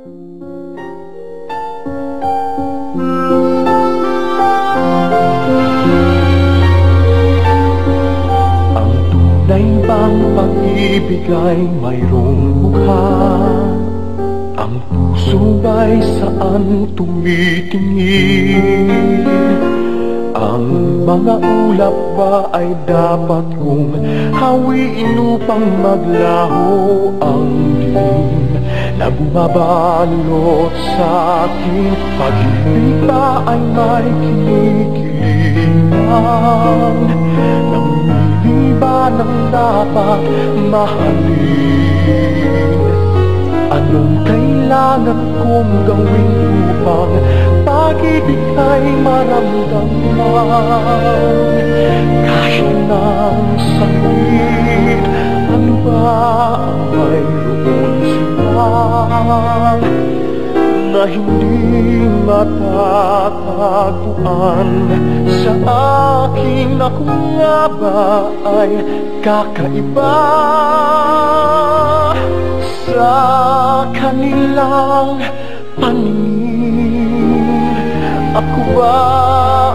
Ang tunay bang pag-ibig ay mayroong mukha? Ang puso ba'y saan tumitingin? Ang mga ulap ba ay dapat kong hawiin upang maglaho ang dilim na bumabalot sa aking pag-ibig ba ay may kinikilingan? Namimili ba ng dapat mahalin? Anong kailangan kong gawin upang pag-ibig ay maramdaman? Kahit ng sakit, ano ba ang mayroon sila na hindi matatagpuan sa akin? Ako nga ba ay kakaiba sa kanilang paningin? Ako ba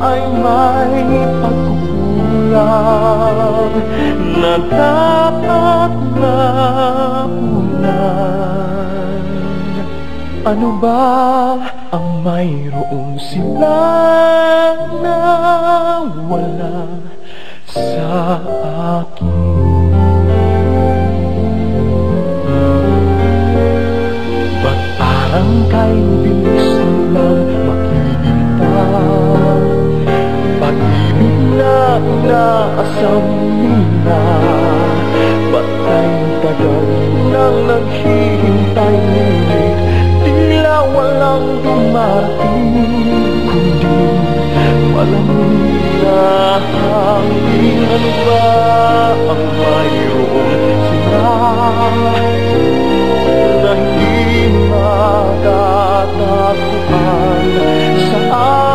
ay may pagkukulang na dapat mapunan? Ano ba ang mayroong sila na wala sa akin? Ba't parang kay bilis lang makikita pag-ibig na inaasam nila? Ba't ay tagal nang naghihintay, ngunit tila walang dumarating, kundi malamig na hangin? Ano ba ang mayroon sila na hindi matatagpuan sa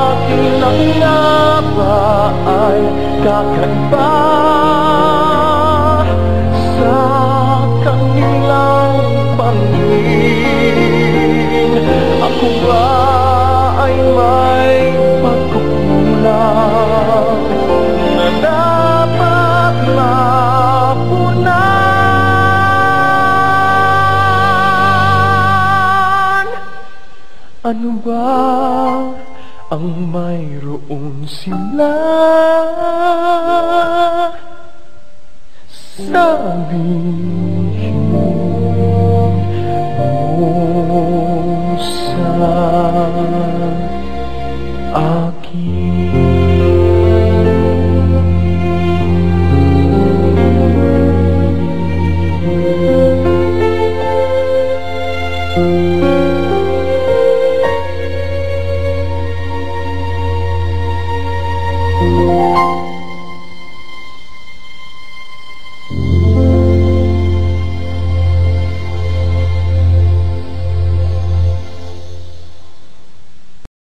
akin? Ang nga ba ay kakaiba sa kanilang paningin? Ako ba ay may pagkukulang na dapat mapunan? Ano ba ang mayroon sila sa amin?